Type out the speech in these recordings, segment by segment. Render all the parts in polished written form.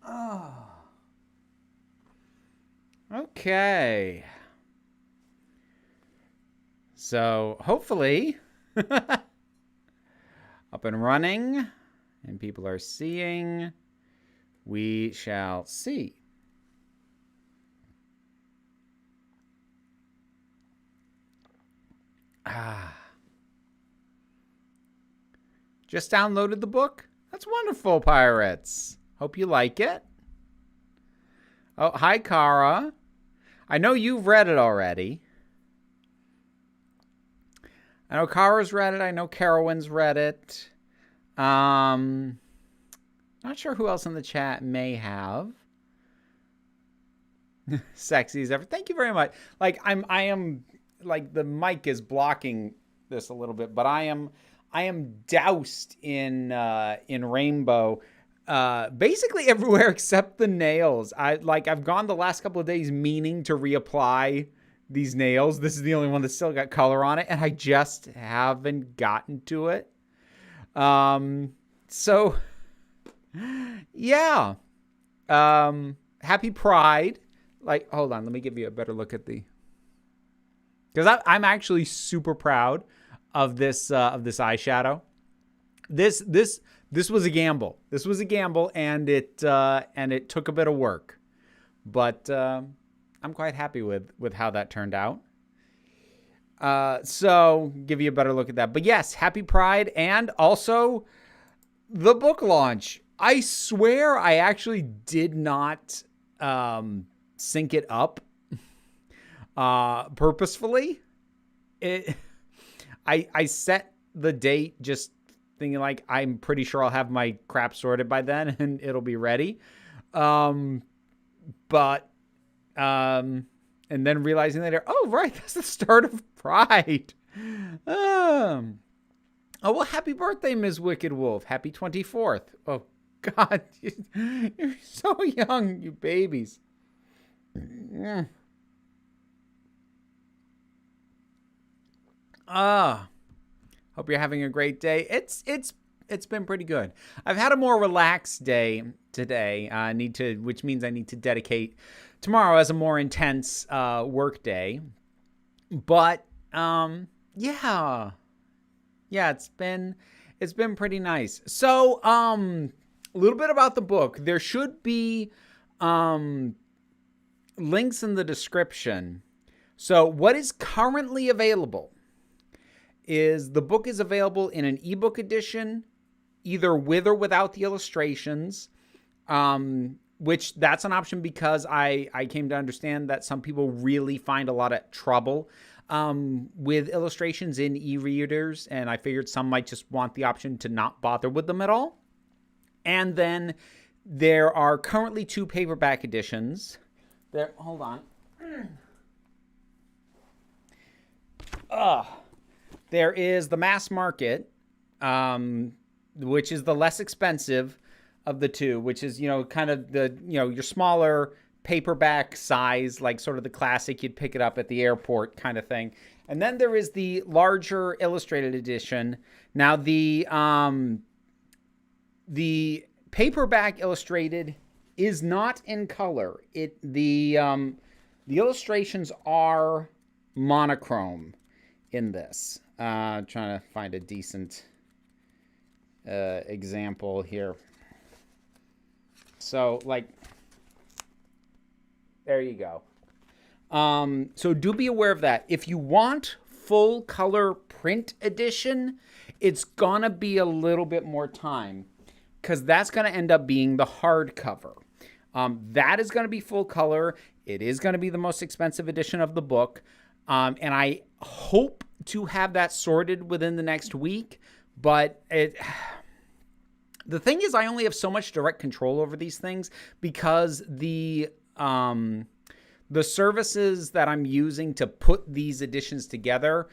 Oh. Okay. So hopefully up and running and people are seeing. We shall see. Just downloaded the book? That's wonderful, Pirates. Hope you like it. Oh, hi, Kara. I know you've read it already. I know Kara's read it. I know Carowin's read it. Not sure who else in the chat may have. Sexy as ever. Thank you very much. Like I am like the mic is blocking this a little bit, but I am doused in rainbow basically everywhere except the nails. I've gone the last couple of days meaning to reapply these nails. This is the only one that's still got color on it, and I just haven't gotten to it. So yeah. Happy Pride. Like, hold on, let me give you a better look at the, because I'm actually super proud of this eyeshadow. This was a gamble. This was a gamble, and it took a bit of work, but I'm quite happy with how that turned out. So give you a better look at that. But yes, happy Pride, and also the book launch. I swear I actually did not sync it up purposefully. I set the date just thinking like I'm pretty sure I'll have my crap sorted by then and it'll be ready. And then realizing later, oh right, that's the start of Pride. Oh well, happy birthday, Ms. Wicked Wolf. Happy 24th. Oh God, you're so young, you babies. Hope you're having a great day. It's been pretty good. I've had a more relaxed day today. Which means I need to dedicate tomorrow as a more intense work day. But yeah, it's been pretty nice. So a little bit about the book. There should be links in the description. So what is currently available is the book is available in an ebook edition, either with or without the illustrations, which that's an option because I came to understand that some people really find a lot of trouble with illustrations in e-readers, and I figured some might just want the option to not bother with them at all. And then there are currently 2 paperback editions. Hold on. There is the mass market, which is the less expensive of the 2, which is, kind of the, your smaller paperback size, like sort of the classic, you'd pick it up at the airport kind of thing. And then there is the larger illustrated edition. Now the paperback illustrated is not in color. The illustrations are monochrome in this. Trying to find a decent example here. So, like, there you go. So do be aware of that. If you want full color print edition, it's gonna be a little bit more time, because that's gonna end up being the hardcover. That is gonna be full color. It is gonna be the most expensive edition of the book. And I hope to have that sorted within the next week, but the thing is, I only have so much direct control over these things because the services that I'm using to put these editions together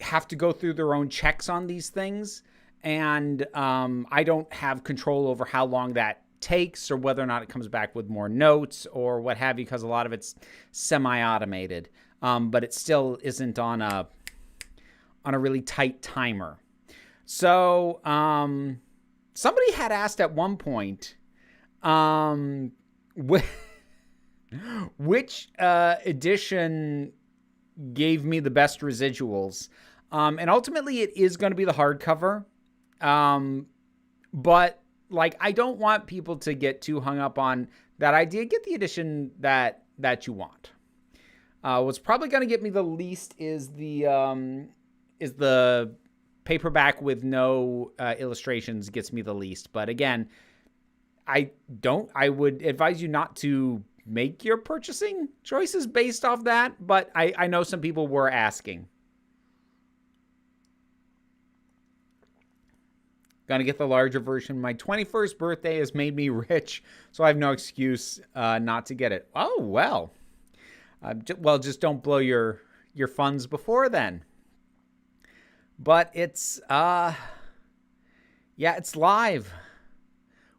have to go through their own checks on these things, and I don't have control over how long that takes or whether or not it comes back with more notes or what have you, because a lot of it's semi-automated. But it still isn't on a really tight timer. So somebody had asked at one point Which edition gave me the best residuals? And ultimately, it is going to be the hardcover. But like, I don't want people to get too hung up on that idea. Get the edition that you want. What's probably going to get me the least is the paperback with no illustrations gets me the least. But again, I would advise you not to make your purchasing choices based off that. But I know some people were asking. Gonna get the larger version. My 21st birthday has made me rich, so I have no excuse not to get it. Oh, well. Just don't blow your funds before then. But it's, it's live,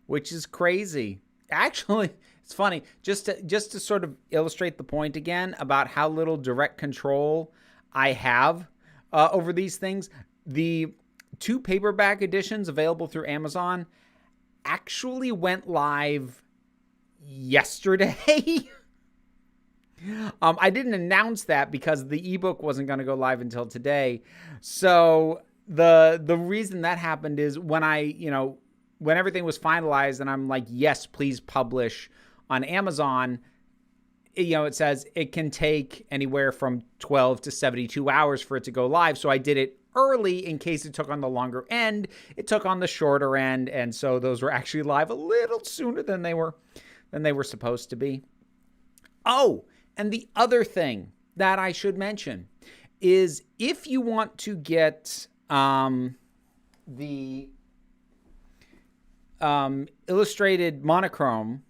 which is crazy. Actually, it's funny. Just to sort of illustrate the point again about how little direct control I have over these things, the 2 paperback editions available through Amazon actually went live yesterday. I didn't announce that because the ebook wasn't going to go live until today. So the reason that happened is when when everything was finalized and I'm like, yes, please publish on Amazon, it says it can take anywhere from 12 to 72 hours for it to go live. So I did it early in case it took on the longer end. It took on the shorter end, and so those were actually live a little sooner than they were supposed to be. Oh, and the other thing that I should mention is if you want to get the illustrated monochrome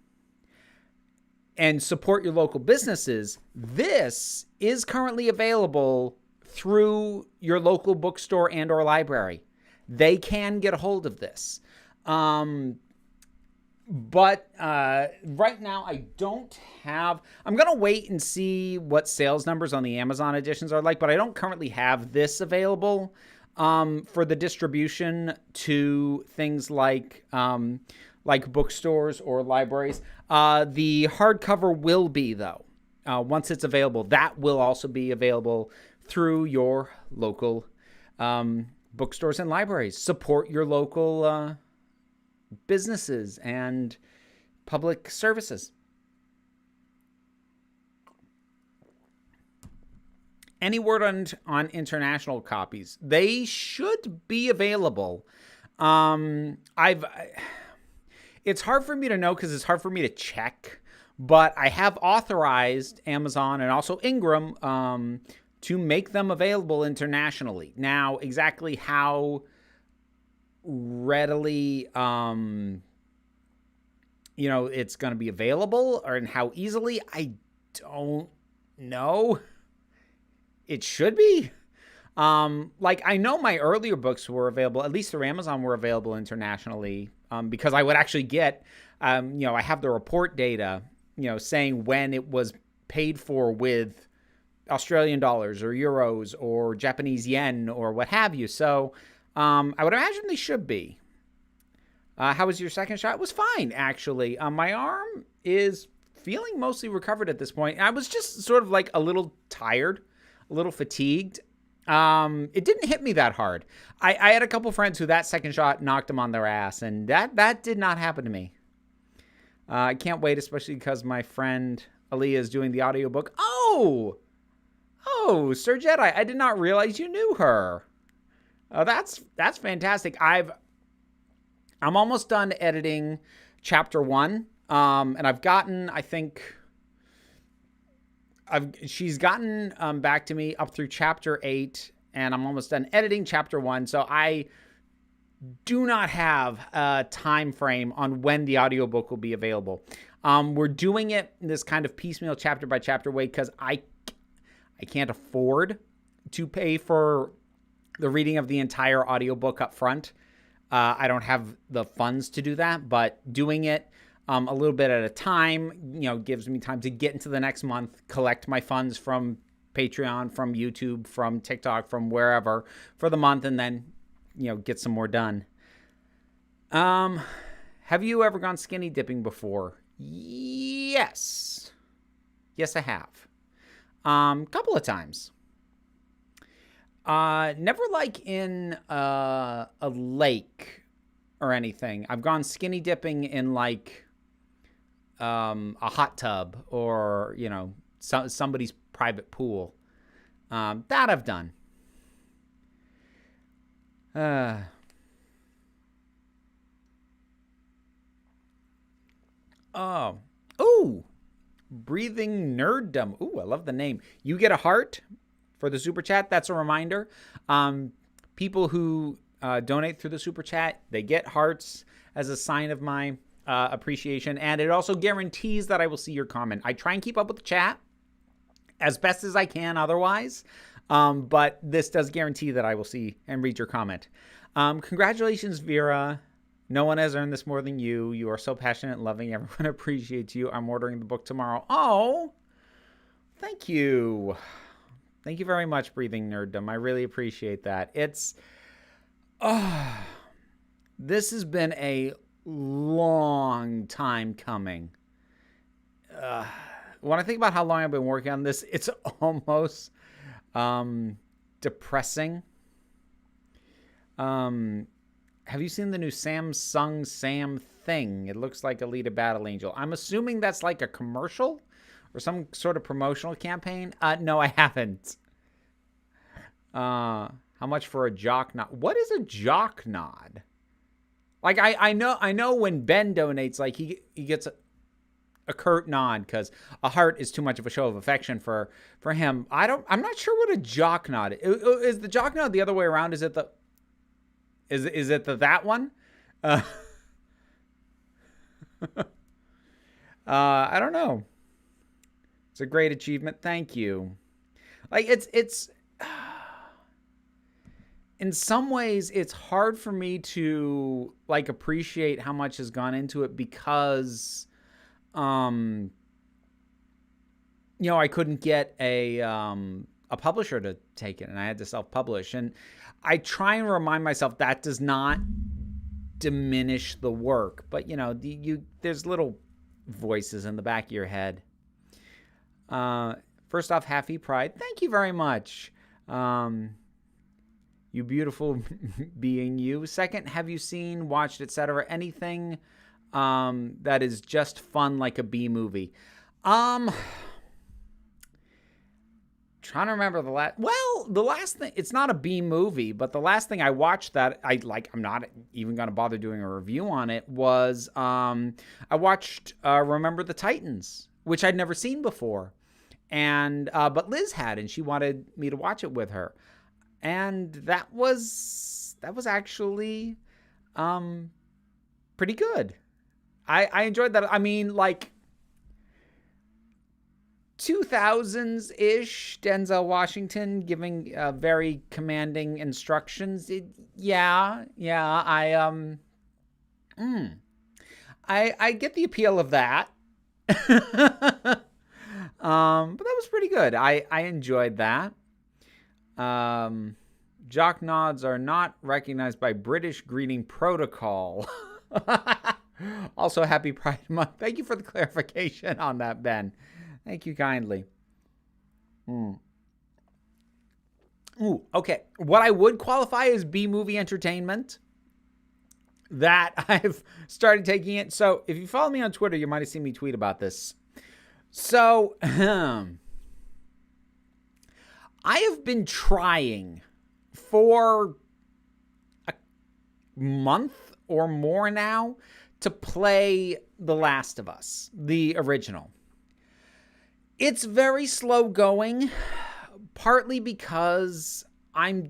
and support your local businesses, this is currently available through your local bookstore and or library. They can get a hold of this. But right now I don't have, I'm going to wait and see what sales numbers on the Amazon editions are like, but I don't currently have this available for the distribution to things like bookstores or libraries. The hardcover will be, though, once it's available. That will also be available through your local bookstores and libraries. Support your local businesses and public services. Any word on international copies? They should be available. It's hard for me to know because it's hard for me to check, but I have authorized Amazon and also Ingram to make them available internationally. Now, exactly how readily it's going to be available and how easily, I don't know. It should be. I know my earlier books were available, at least through Amazon, were available internationally because I would actually get, I have the report data, saying when it was paid for with Australian dollars or euros or Japanese yen or what have you. So I would imagine they should be. How was your second shot? It was fine, actually. My arm is feeling mostly recovered at this point. I was just sort of like a little tired, a little fatigued. It didn't hit me that hard. I had a couple friends who that second shot knocked them on their ass, and that did not happen to me. I can't wait, especially because my friend Aaliyah is doing the audiobook. Oh, Sir Jedi, I did not realize you knew her. That's fantastic. I'm almost done editing chapter 1, and I've gotten, I think, she's gotten back to me up through chapter 8, and I'm almost done editing chapter 1. So I do not have a time frame on when the audiobook will be available. We're doing it in this kind of piecemeal chapter by chapter way because I can't afford to pay for the reading of the entire audiobook up front. I don't have the funds to do that, but doing it a little bit at a time, gives me time to get into the next month, collect my funds from Patreon, from YouTube, from TikTok, from wherever for the month, and then, get some more done. Have you ever gone skinny dipping before? Yes. Yes, I have. Couple of times. Never like in a lake or anything. I've gone skinny dipping in like a hot tub or, you know, somebody's private pool. That I've done. Ooh, Breathing Nerddom. Ooh, I love the name. You get a heart for the super chat. That's a reminder. People who donate through the super chat, they get hearts as a sign of my appreciation, and it also guarantees that I will see your comment. I try and keep up with the chat as best as I can otherwise, but this does guarantee that I will see and read your comment. Congratulations, Vera. No one has earned this more than you. You are so passionate and loving. Everyone appreciates you. I'm ordering the book tomorrow. Oh, thank you. Thank you very much, Breathing Nerddom. I really appreciate that. This has been a long time coming. When I think about how long I've been working on this, it's almost depressing. Have you seen the new Samsung Sam thing? It looks like Alita Battle Angel. I'm assuming that's like a commercial or some sort of promotional campaign. No, I haven't. How much for a jock nod? What is a jock nod? Like I know when Ben donates, like he gets a curt nod because a heart is too much of a show of affection for him. I'm not sure what a jock nod is. The jock nod the other way around? Is it that one? I don't know. It's a great achievement. Thank you. Like it's in some ways it's hard for me to like appreciate how much has gone into it because I couldn't get a publisher to take it and I had to self-publish, and I try and remind myself that does not diminish the work, but there's little voices in the back of your head. First off, happy Pride. Thank you very much. You beautiful being you. Second, have you seen, watched, etc. anything that is just fun like a B movie? Trying to remember the last thing, it's not a B movie, but the last thing I watched that I'm not even going to bother doing a review on it was I watched Remember the Titans, which I'd never seen before. And but Liz had, and she wanted me to watch it with her. And that was actually pretty good. I enjoyed that. I mean, like 2000s-ish, Denzel Washington giving very commanding instructions. I get the appeal of that. But that was pretty good. I enjoyed that. Jock nods are not recognized by British greeting protocol. Also, happy Pride Month. Thank you for the clarification on that, Ben. Thank you kindly. Ooh, okay. What I would qualify as B-movie entertainment that I've started taking it. So if you follow me on Twitter, you might have seen me tweet about this. So I have been trying for a month or more now to play The Last of Us, the original. It's very slow going, partly because I'm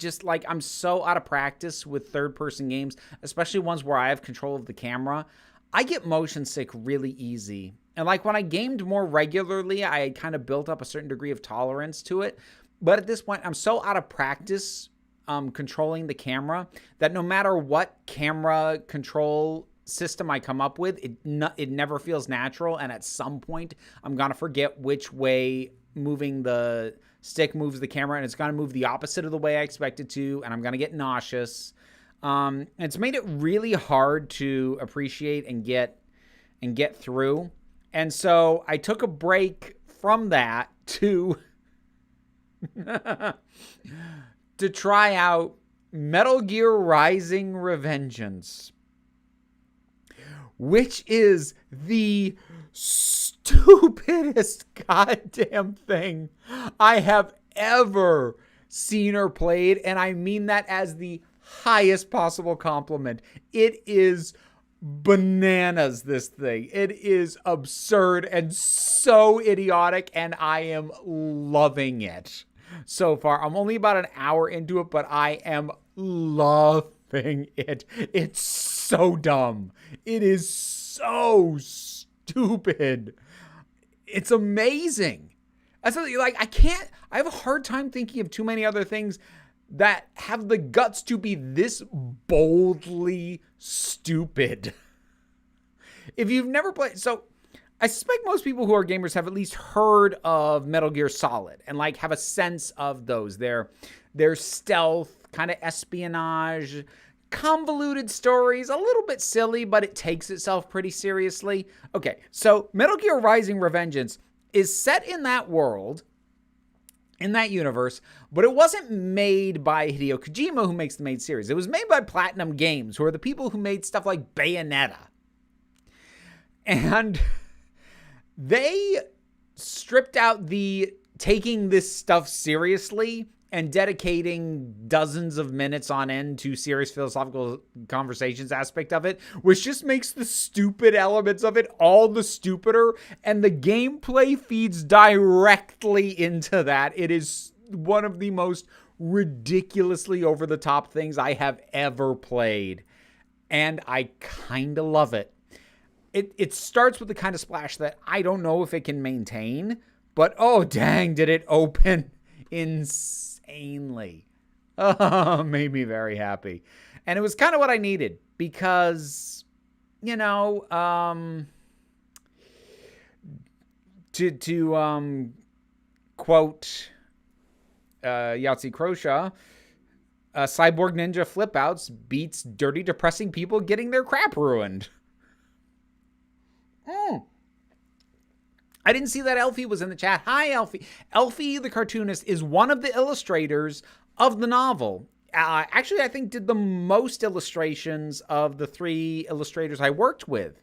so out of practice with third-person games, especially ones where I have control of the camera. I get motion sick really easy. And like when I gamed more regularly, I had kind of built up a certain degree of tolerance to it. But at this point, I'm so out of practice controlling the camera that no matter what camera control system I come up with, it never feels natural, and at some point I'm gonna forget which way moving the stick moves the camera, and it's gonna move the opposite of the way I expect it to, and I'm gonna get nauseous. It's made it really hard to appreciate and get through. And so I took a break from that to to try out Metal Gear Rising: Revengeance, which is the stupidest goddamn thing I have ever seen or played, and I mean that as the highest possible compliment. It is bananas, this thing. It is absurd and so idiotic, and I am loving it so far. I'm only about an hour into it, but I am loving it. It's so dumb. It is so stupid. It's amazing. That's like, I have a hard time thinking of too many other things that have the guts to be this boldly stupid. If you've never played, so I suspect most people who are gamers have at least heard of Metal Gear Solid and like have a sense of those. Their stealth, kind of espionage, convoluted stories, a little bit silly, but it takes itself pretty seriously. Okay, so Metal Gear Rising: Revengeance is set in that world, in that universe, but it wasn't made by Hideo Kojima, who makes the main series. It was made by Platinum Games, who are the people who made stuff like Bayonetta. And they stripped out the taking this stuff seriously and dedicating dozens of minutes on end to serious philosophical conversations aspect of it, which just makes the stupid elements of it all the stupider, and the gameplay feeds directly into that. It is one of the most ridiculously over-the-top things I have ever played, and I kind of love it. It starts with the kind of splash that I don't know if it can maintain, but oh dang, did it open insanely. Oh, made me very happy. And it was kind of what I needed because, you know, to quote Yahtzee Croshaw, cyborg ninja flip-outs beats dirty, depressing people getting their crap ruined. I didn't see that Elfie was in the chat. Hi, Elfie. Elfie, the cartoonist, is one of the illustrators of the novel. Actually, I think did the most illustrations of the 3 illustrators I worked with.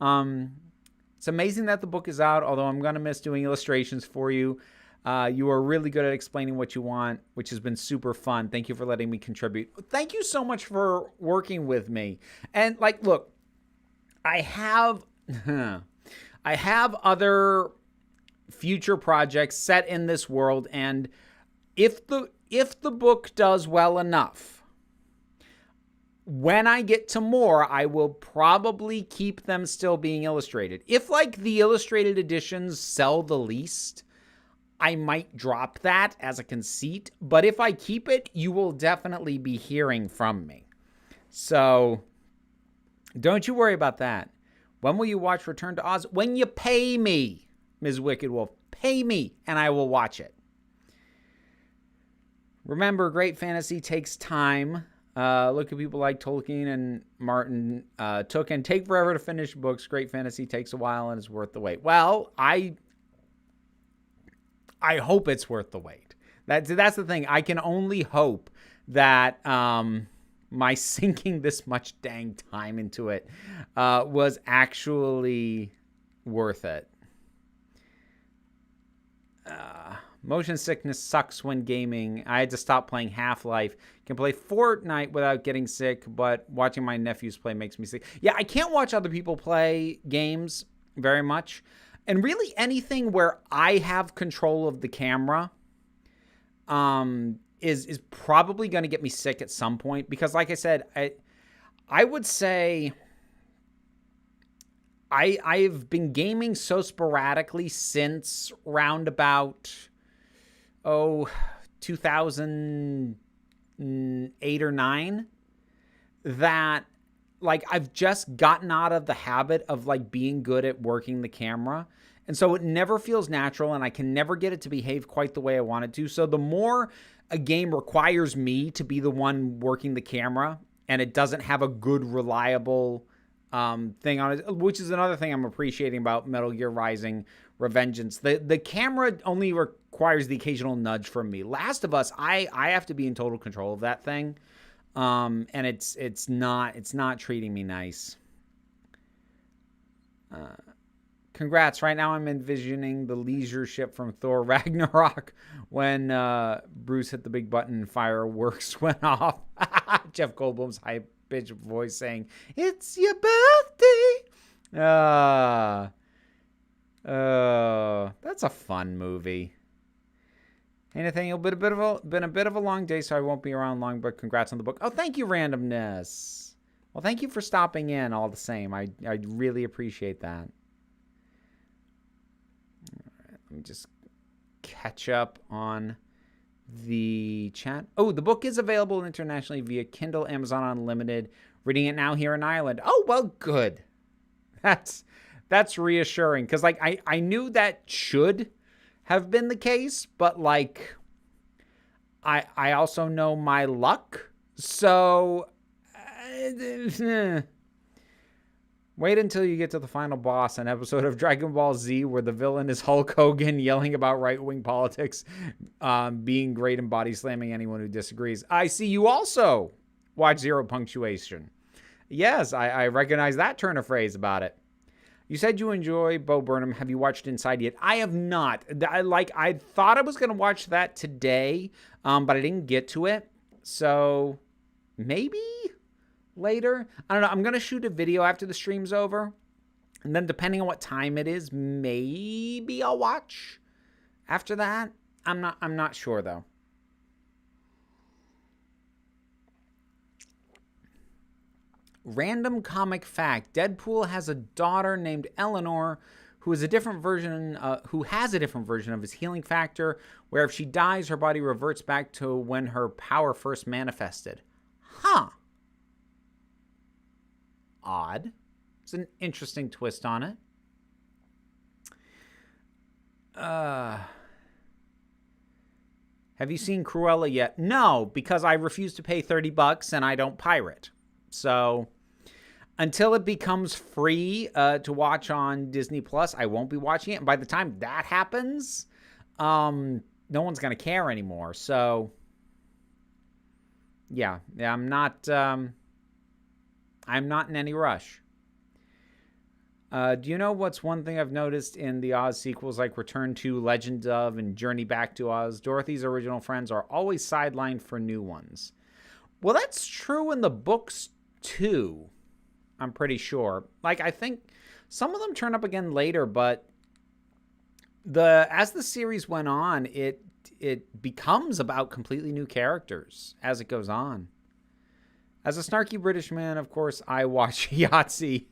It's amazing that the book is out, although I'm going to miss doing illustrations for you. You are really good at explaining what you want, which has been super fun. Thank you for letting me contribute. Thank you so much for working with me. And, like, look, I have other future projects set in this world, and if the book does well enough, when I get to more, I will probably keep them still being illustrated. If, like, the illustrated editions sell the least, I might drop that as a conceit, but if I keep it, you will definitely be hearing from me. So don't you worry about that. When will you watch Return to Oz? When you pay me, Ms. Wicked Wolf. Pay me, and I will watch it. Remember, great fantasy takes time. Look at people like Tolkien and Martin took and take forever to finish books. Great fantasy takes a while and is worth the wait. Well, I hope it's worth the wait. That's the thing. I can only hope that my sinking this much dang time into it was actually worth it. Motion sickness sucks when gaming. I had to stop playing Half-Life. Can play Fortnite without getting sick, but watching my nephews play makes me sick. Yeah, I can't watch other people play games very much. And really anything where I have control of the camera is probably going to get me sick at some point. Because like I said, I would say I've been gaming so sporadically since roundabout 2008 or 9 that like I've just gotten out of the habit of like being good at working the camera. And so it never feels natural and I can never get it to behave quite the way I want it to. So the more a game requires me to be the one working the camera, and it doesn't have a good, reliable thing on it, which is another thing I'm appreciating about Metal Gear Rising Revengeance. The camera only requires the occasional nudge from me. Last of Us, I have to be in total control of that thing, and it's not treating me nice. Congrats. Right now I'm envisioning the leisure ship from Thor Ragnarok when Bruce hit the big button and fireworks went off. Jeff Goldblum's high-pitched voice saying, "It's your birthday." That's a fun movie. Hey, Nathaniel, been a bit of a long day, so I won't be around long, but congrats on the book. Oh, thank you, Randomness. Well, thank you for stopping in all the same. I really appreciate that. Let me just catch up on the chat. Oh, the book is available internationally via Kindle, Amazon Unlimited. Reading it now here in Ireland. Oh, well, good. That's reassuring, because like I knew that should have been the case, but like I also know my luck. So wait until you get to the final boss, an episode of Dragon Ball Z where the villain is Hulk Hogan yelling about right-wing politics, being great and body slamming anyone who disagrees. I see you also watch Zero Punctuation. Yes, I recognize that turn of phrase about it. You said you enjoy Bo Burnham. Have you watched Inside yet? I have not. I thought I was going to watch that today, but I didn't get to it. So maybe later. I don't know. I'm going to shoot a video after the stream's over. And then depending on what time it is, maybe I'll watch after that. I'm not sure though. Random comic fact: Deadpool has a daughter named Eleanor who has a different version of his healing factor, where if she dies, her body reverts back to when her power first manifested. Huh. Odd. It's an interesting twist on it. Have you seen Cruella yet? No, because I refuse to pay $30 and I don't pirate. So until it becomes free to watch on Disney Plus, I won't be watching it. And by the time that happens, no one's going to care anymore. So yeah, I'm not in any rush. Do you know what's one thing I've noticed in the Oz sequels, like Return to, Legend of, and Journey Back to Oz? Dorothy's original friends are always sidelined for new ones. Well, that's true in the books too, I'm pretty sure. Like, I think some of them turn up again later, but as the series went on, it becomes about completely new characters as it goes on. As a snarky British man, of course, I watch Yahtzee.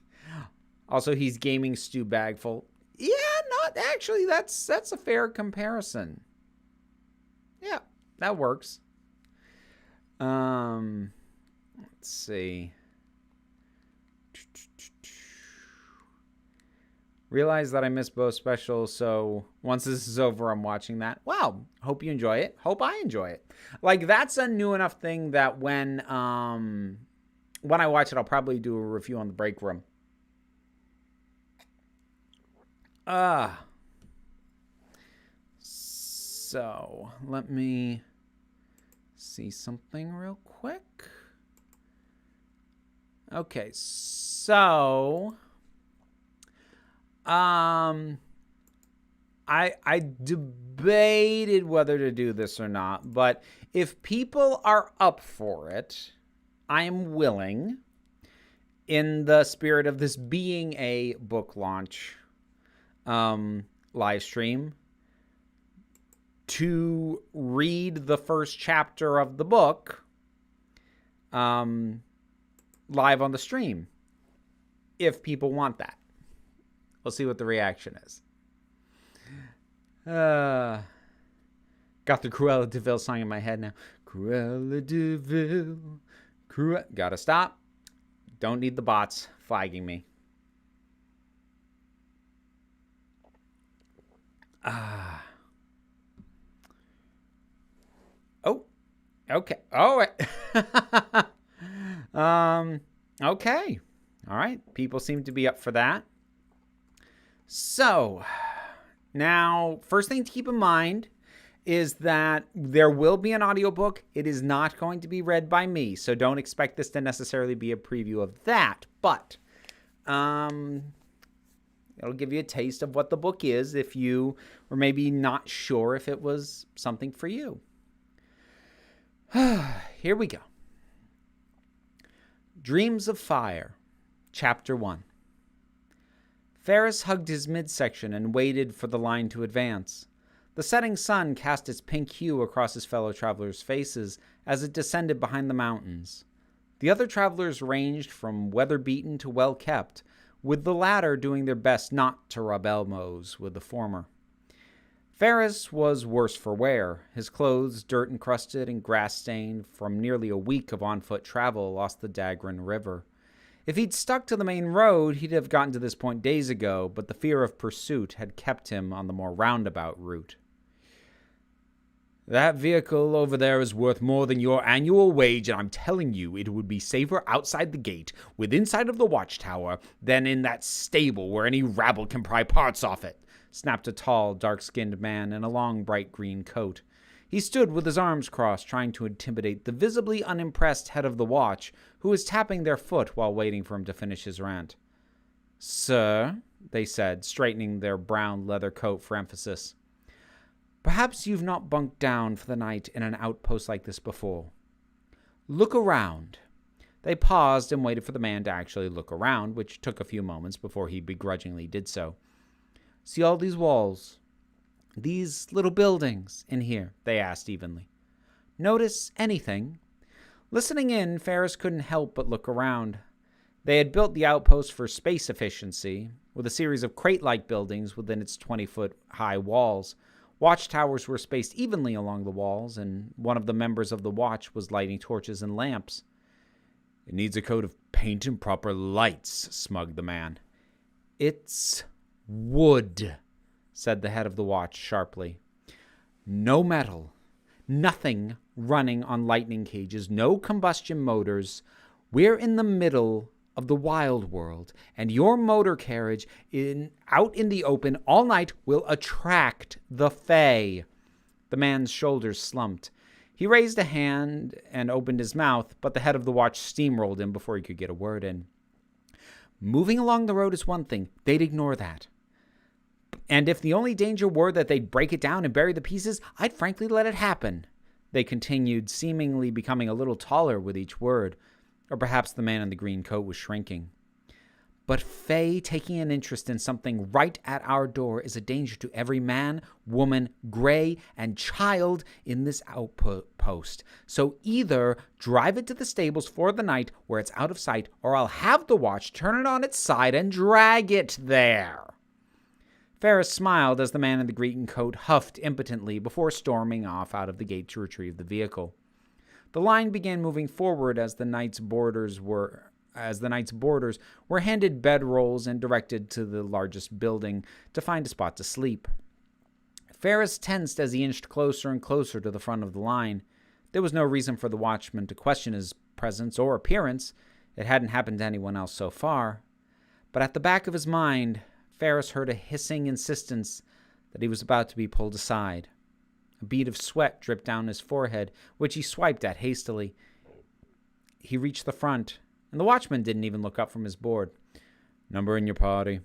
Also, he's gaming Stu Bagful. Yeah, not actually. That's a fair comparison. Yeah, that works. Let's see. Realize that I missed both specials, so once this is over, I'm watching that. Wow, hope you enjoy it. Hope I enjoy it. Like, that's a new enough thing that when I watch it, I'll probably do a review on the break room. So let me see something real quick. Okay, so I debated whether to do this or not, but if people are up for it, I am willing, in the spirit of this being a book launch live stream, to read the first chapter of the book live on the stream, if people want that. We'll see what the reaction is. Got the Cruella de Vil song in my head now. Cruella de Vil. Gotta stop. Don't need the bots flagging me. Oh, okay. Oh, Okay. All right. People seem to be up for that. So, now, first thing to keep in mind is that there will be an audiobook. It is not going to be read by me, so don't expect this to necessarily be a preview of that. But it'll give you a taste of what the book is if you were maybe not sure if it was something for you. Here we go. Dreams of Fire, Chapter 1. Ferris hugged his midsection and waited for the line to advance. The setting sun cast its pink hue across his fellow travelers' faces as it descended behind the mountains. The other travelers ranged from weather-beaten to well-kept, with the latter doing their best not to rub elbows with the former. Ferris was worse for wear. His clothes, dirt-encrusted and grass-stained from nearly a week of on-foot travel, lost the Dagrin River. If he'd stuck to the main road, he'd have gotten to this point days ago, but the fear of pursuit had kept him on the more roundabout route. That vehicle over there is worth more than your annual wage, and I'm telling you it would be safer outside the gate, within sight of the watchtower, than in that stable where any rabble can pry parts off it, snapped a tall, dark-skinned man in a long, bright green coat. He stood with his arms crossed, trying to intimidate the visibly unimpressed head of the watch, who was tapping their foot while waiting for him to finish his rant. Sir, they said, straightening their brown leather coat for emphasis. Perhaps you've not bunked down for the night in an outpost like this before. Look around. They paused and waited for the man to actually look around, which took a few moments before he begrudgingly did so. See all these walls? These little buildings in here? They asked evenly. Notice anything? Listening in, Ferris couldn't help but look around. They had built the outpost for space efficiency, with a series of crate-like buildings within its 20-foot-high walls. Watchtowers were spaced evenly along the walls, and one of the members of the watch was lighting torches and lamps. It needs a coat of paint and proper lights, smuggled the man. It's wood, said the head of the watch sharply. No metal, nothing running on lightning cages, no combustion motors. We're in the middle of the wild world, and your motor carriage out in the open all night will attract the Fae. The man's shoulders slumped. He raised a hand and opened his mouth, but the head of the watch steamrolled him before he could get a word in. Moving along the road is one thing. They'd ignore that. And if the only danger were that they'd break it down and bury the pieces, I'd frankly let it happen. They continued, seemingly becoming a little taller with each word. Or perhaps the man in the green coat was shrinking. But Faye taking an interest in something right at our door is a danger to every man, woman, gray, and child in this outpost. So either drive it to the stables for the night where it's out of sight, or I'll have the watch turn it on its side and drag it there. Ferris smiled as the man in the green coat huffed impotently before storming off out of the gate to retrieve the vehicle. The line began moving forward as the night's boarders were handed bedrolls and directed to the largest building to find a spot to sleep. Ferris tensed as he inched closer and closer to the front of the line. There was no reason for the watchman to question his presence or appearance. It hadn't happened to anyone else so far. But at the back of his mind, Ferris heard a hissing insistence that he was about to be pulled aside. A bead of sweat dripped down his forehead, which he swiped at hastily. He reached the front, and the watchman didn't even look up from his board. Number in your party?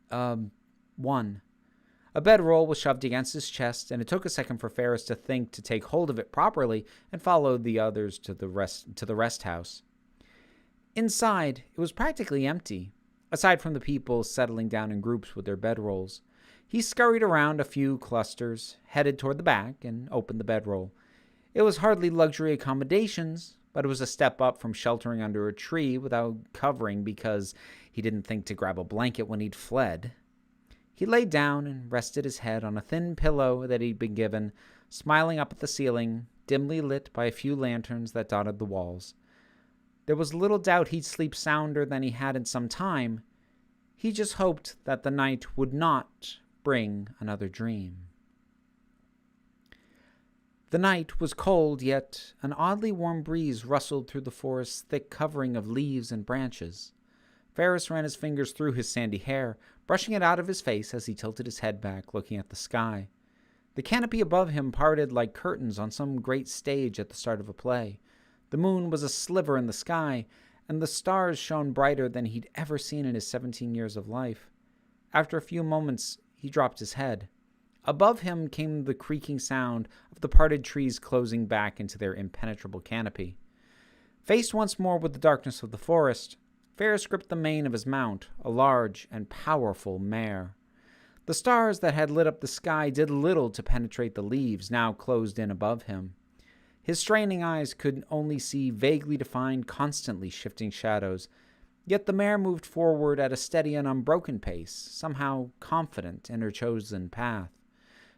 1. A bedroll was shoved against his chest, and it took a second for Ferris to think to take hold of it properly and follow the others to the rest house. Inside, it was practically empty, aside from the people settling down in groups with their bedrolls. He scurried around a few clusters, headed toward the back, and opened the bedroll. It was hardly luxury accommodations, but it was a step up from sheltering under a tree without covering because he didn't think to grab a blanket when he'd fled. He lay down and rested his head on a thin pillow that he'd been given, smiling up at the ceiling, dimly lit by a few lanterns that dotted the walls. There was little doubt he'd sleep sounder than he had in some time. He just hoped that the night would not bring another dream. The night was cold, yet an oddly warm breeze rustled through the forest's thick covering of leaves and branches. Ferris ran his fingers through his sandy hair, brushing it out of his face as he tilted his head back, looking at the sky. The canopy above him parted like curtains on some great stage at the start of a play. The moon was a sliver in the sky, and the stars shone brighter than he'd ever seen in his 17 years of life. After a few moments, he dropped his head. Above him came the creaking sound of the parted trees closing back into their impenetrable canopy. Faced once more with the darkness of the forest, Ferris gripped the mane of his mount, a large and powerful mare. The stars that had lit up the sky did little to penetrate the leaves now closed in above him. His straining eyes could only see vaguely defined, constantly shifting shadows, yet the mare moved forward at a steady and unbroken pace, somehow confident in her chosen path.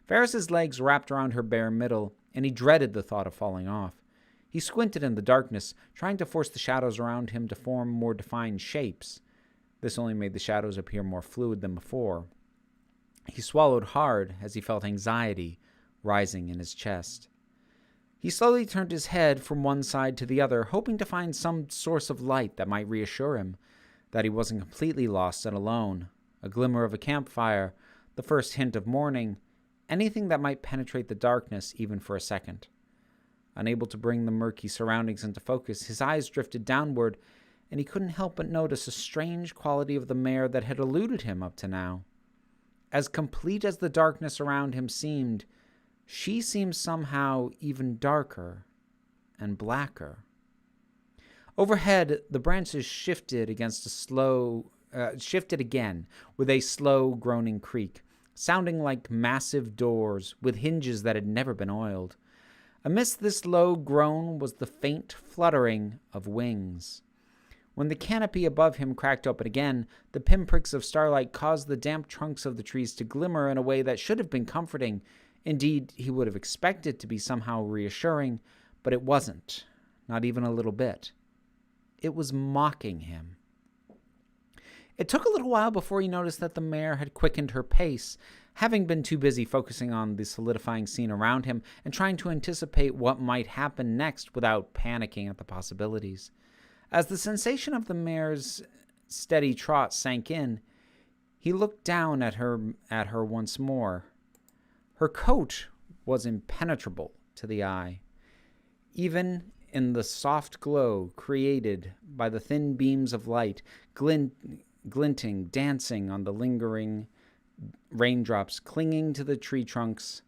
Ferris's legs wrapped around her bare middle, and he dreaded the thought of falling off. He squinted in the darkness, trying to force the shadows around him to form more defined shapes. This only made the shadows appear more fluid than before. He swallowed hard as he felt anxiety rising in his chest. He slowly turned his head from one side to the other, hoping to find some source of light that might reassure him that he wasn't completely lost and alone. A glimmer of a campfire, the first hint of morning, anything that might penetrate the darkness even for a second. Unable to bring the murky surroundings into focus, his eyes drifted downward, and he couldn't help but notice a strange quality of the mare that had eluded him up to now. As complete as the darkness around him seemed, she seemed somehow even darker and blacker. Overhead, the branches shifted again with a slow groaning creak, sounding like massive doors with hinges that had never been oiled. Amidst this low groan was the faint fluttering of wings. When the canopy above him cracked open again, the pinpricks of starlight caused the damp trunks of the trees to glimmer in a way that should have been comforting. Indeed, he would have expected to be somehow reassuring, but it wasn't, not even a little bit. It was mocking him. It took a little while before he noticed that the mare had quickened her pace, having been too busy focusing on the solidifying scene around him and trying to anticipate what might happen next without panicking at the possibilities. As the sensation of the mare's steady trot sank in, he looked down at her once more. Her coat was impenetrable to the eye. Even in the soft glow created by the thin beams of light glinting, dancing on the lingering raindrops clinging to the tree trunks,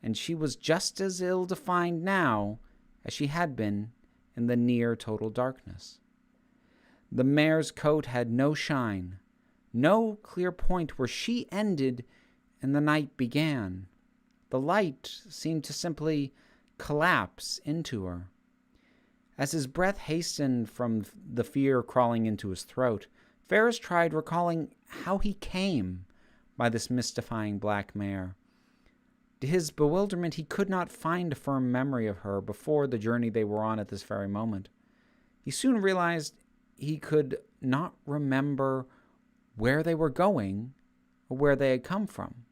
and she was just as ill-defined now as she had been in the near total darkness. The mare's coat had no shine, no clear point where she ended and the night began. The light seemed to simply collapse into her. As his breath hastened from the fear crawling into his throat, Ferris tried recalling how he came by this mystifying black mare. To his bewilderment, he could not find a firm memory of her before the journey they were on at this very moment. He soon realized he could not remember where they were going or where they had come from.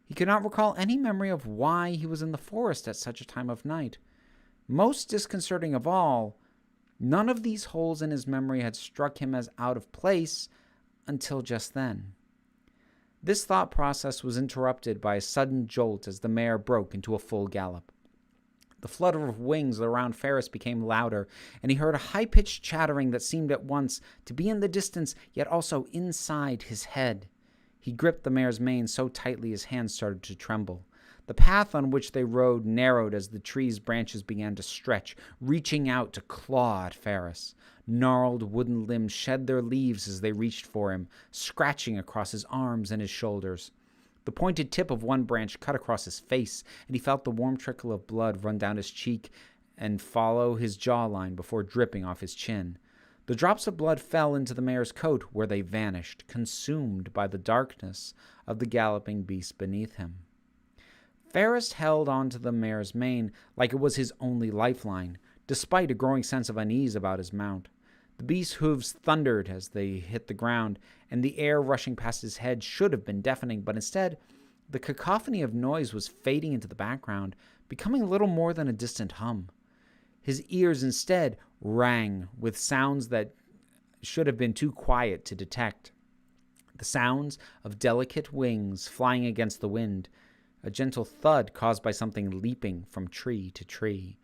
He could not recall any memory of why he was in the forest at such a time of night. Most disconcerting of all, none of these holes in his memory had struck him as out of place until just then. This thought process was interrupted by a sudden jolt as the mare broke into a full gallop. The flutter of wings around Ferris became louder, and he heard a high-pitched chattering that seemed at once to be in the distance, yet also inside his head. He gripped the mare's mane so tightly his hands started to tremble. The path on which they rode narrowed as the tree's branches began to stretch, reaching out to claw at Ferris. Gnarled wooden limbs shed their leaves as they reached for him, scratching across his arms and his shoulders. The pointed tip of one branch cut across his face, and he felt the warm trickle of blood run down his cheek and follow his jawline before dripping off his chin. The drops of blood fell into the mare's coat, where they vanished, consumed by the darkness of the galloping beast beneath him. Ferris held on to the mare's mane like it was his only lifeline, despite a growing sense of unease about his mount. The beast's hooves thundered as they hit the ground, and the air rushing past his head should have been deafening, but instead, the cacophony of noise was fading into the background, becoming little more than a distant hum. His ears instead rang with sounds that should have been too quiet to detect. The sounds of delicate wings flying against the wind, a gentle thud caused by something leaping from tree to tree.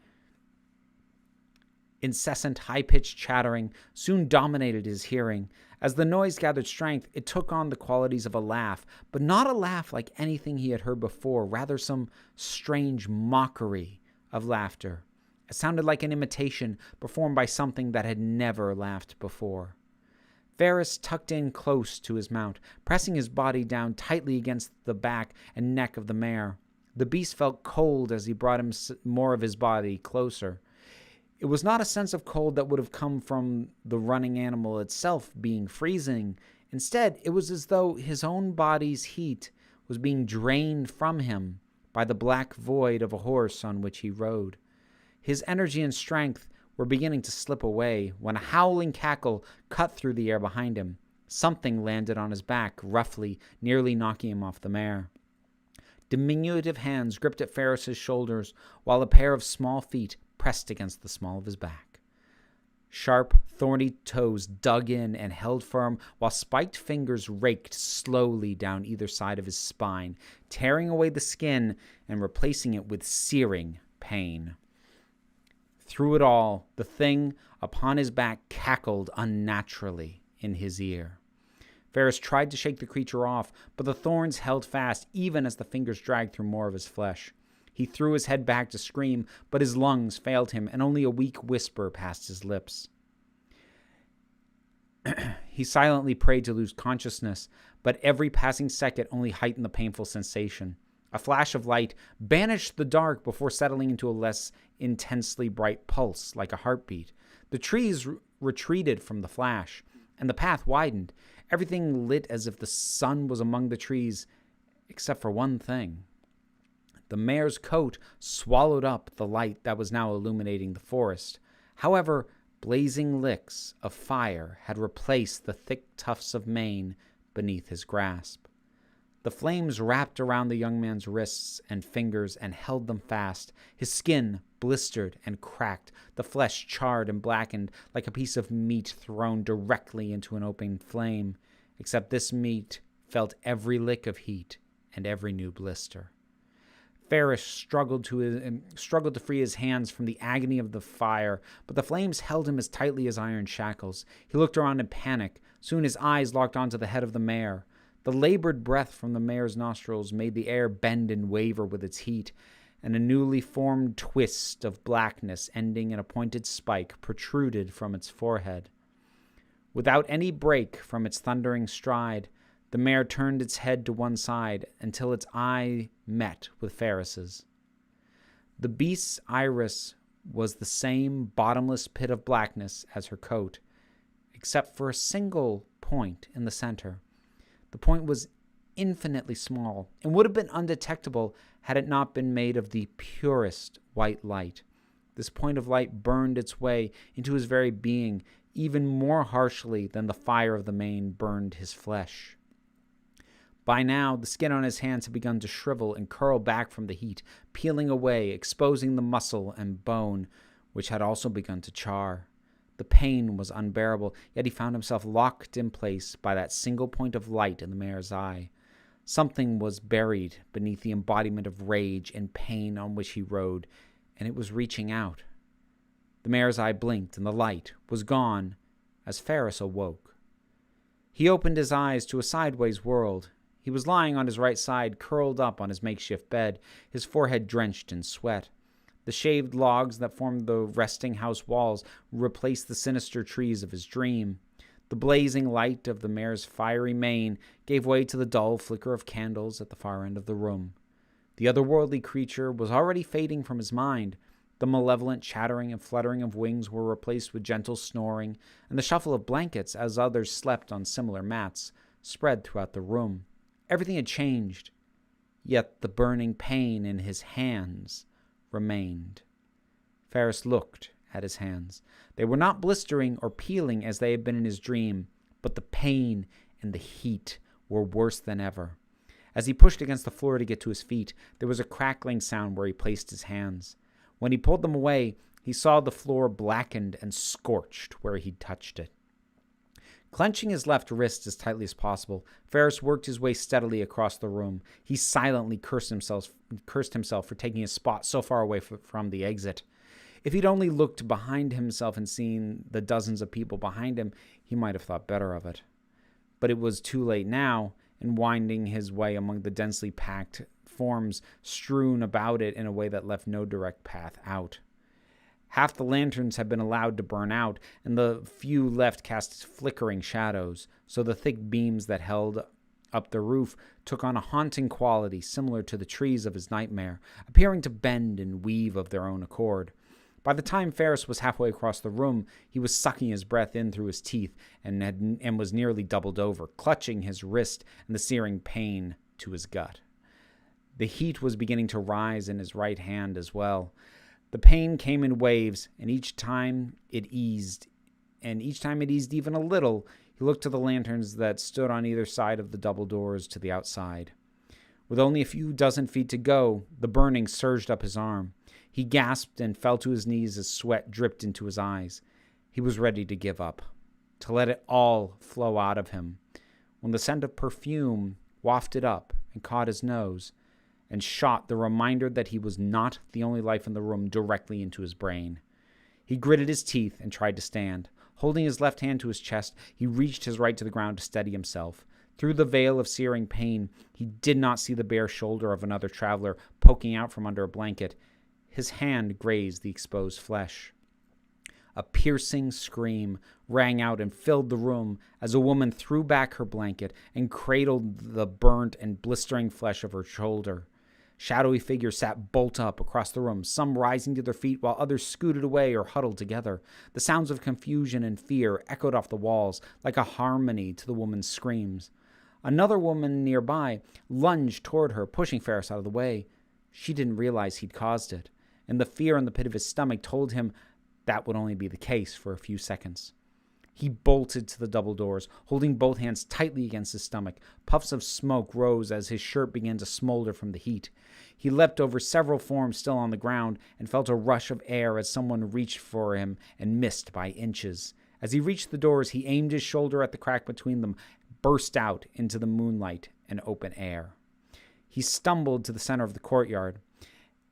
Incessant, high-pitched chattering soon dominated his hearing. As the noise gathered strength, it took on the qualities of a laugh, but not a laugh like anything he had heard before, rather some strange mockery of laughter. It sounded like an imitation performed by something that had never laughed before. Ferris tucked in close to his mount, pressing his body down tightly against the back and neck of the mare. The beast felt cold as he brought him more of his body closer. It was not a sense of cold that would have come from the running animal itself being freezing. Instead, it was as though his own body's heat was being drained from him by the black void of a horse on which he rode. His energy and strength were beginning to slip away when a howling cackle cut through the air behind him. Something landed on his back, roughly, nearly knocking him off the mare. Diminutive hands gripped at Ferris's shoulders, while a pair of small feet pressed against the small of his back. Sharp, thorny toes dug in and held firm, while spiked fingers raked slowly down either side of his spine, tearing away the skin and replacing it with searing pain. Through it all, the thing upon his back cackled unnaturally in his ear. Ferris tried to shake the creature off, but the thorns held fast even as the fingers dragged through more of his flesh. He threw his head back to scream, but his lungs failed him, and only a weak whisper passed his lips. He silently prayed to lose consciousness, but every passing second only heightened the painful sensation. A flash of light banished the dark before settling into a less intensely bright pulse, like a heartbeat. The trees retreated from the flash, and the path widened. Everything lit as if the sun was among the trees, except for one thing. The mare's coat swallowed up the light that was now illuminating the forest. However, blazing licks of fire had replaced the thick tufts of mane beneath his grasp. The flames wrapped around the young man's wrists and fingers and held them fast. His skin blistered and cracked, the flesh charred and blackened like a piece of meat thrown directly into an open flame, except this meat felt every lick of heat and every new blister. Ferris struggled to free his hands from the agony of the fire, but the flames held him as tightly as iron shackles. He looked around in panic. Soon his eyes locked onto the head of the mare. The labored breath from the mare's nostrils made the air bend and waver with its heat, and a newly formed twist of blackness ending in a pointed spike protruded from its forehead. Without any break from its thundering stride, the mare turned its head to one side until its eye met with Ferris's. The beast's iris was the same bottomless pit of blackness as her coat, except for a single point in the center. The point was infinitely small and would have been undetectable had it not been made of the purest white light. This point of light burned its way into his very being, even more harshly than the fire of the mane burned his flesh. By now, the skin on his hands had begun to shrivel and curl back from the heat, peeling away, exposing the muscle and bone, which had also begun to char. The pain was unbearable, yet he found himself locked in place by that single point of light in the mare's eye. Something was buried beneath the embodiment of rage and pain on which he rode, and it was reaching out. The mare's eye blinked, and the light was gone as Ferris awoke. He opened his eyes to a sideways world. He was lying on his right side, curled up on his makeshift bed, his forehead drenched in sweat. The shaved logs that formed the resting house walls replaced the sinister trees of his dream. The blazing light of the mare's fiery mane gave way to the dull flicker of candles at the far end of the room. The otherworldly creature was already fading from his mind. The malevolent chattering and fluttering of wings were replaced with gentle snoring, and the shuffle of blankets, as others slept on similar mats, spread throughout the room. Everything had changed, yet the burning pain in his hands remained. Ferris looked at his hands. They were not blistering or peeling as they had been in his dream, but the pain and the heat were worse than ever. As he pushed against the floor to get to his feet, there was a crackling sound where he placed his hands. When he pulled them away, he saw the floor blackened and scorched where he'd touched it. Clenching his left wrist as tightly as possible, Ferris worked his way steadily across the room. He silently cursed himself for taking a spot so far away from the exit. If he'd only looked behind himself and seen the dozens of people behind him, he might have thought better of it. But it was too late now, and winding his way among the densely packed forms strewn about it in a way that left no direct path out. Half the lanterns had been allowed to burn out, and the few left cast flickering shadows, so the thick beams that held up the roof took on a haunting quality similar to the trees of his nightmare, appearing to bend and weave of their own accord. By the time Ferris was halfway across the room, he was sucking his breath in through his teeth and was nearly doubled over, clutching his wrist and the searing pain to his gut. The heat was beginning to rise in his right hand as well. The pain came in waves, and each time it eased even a little, he looked to the lanterns that stood on either side of the double doors to the outside. With only a few dozen feet to go, the burning surged up his arm. He gasped and fell to his knees as sweat dripped into his eyes. He was ready to give up, to let it all flow out of him, when the scent of perfume wafted up and caught his nose and shot the reminder that he was not the only life in the room directly into his brain. He gritted his teeth and tried to stand. Holding his left hand to his chest, he reached his right to the ground to steady himself. Through the veil of searing pain, he did not see the bare shoulder of another traveler poking out from under a blanket. His hand grazed the exposed flesh. A piercing scream rang out and filled the room as a woman threw back her blanket and cradled the burnt and blistering flesh of her shoulder. Shadowy figures sat bolt up across the room, some rising to their feet while others scooted away or huddled together. The sounds of confusion and fear echoed off the walls like a harmony to the woman's screams. Another woman nearby lunged toward her, pushing Ferris out of the way. She didn't realize he'd caused it, and the fear in the pit of his stomach told him that would only be the case for a few seconds. He bolted to the double doors, holding both hands tightly against his stomach. Puffs of smoke rose as his shirt began to smolder from the heat. He leapt over several forms still on the ground and felt a rush of air as someone reached for him and missed by inches. As he reached the doors, he aimed his shoulder at the crack between them, burst out into the moonlight and open air. He stumbled to the center of the courtyard.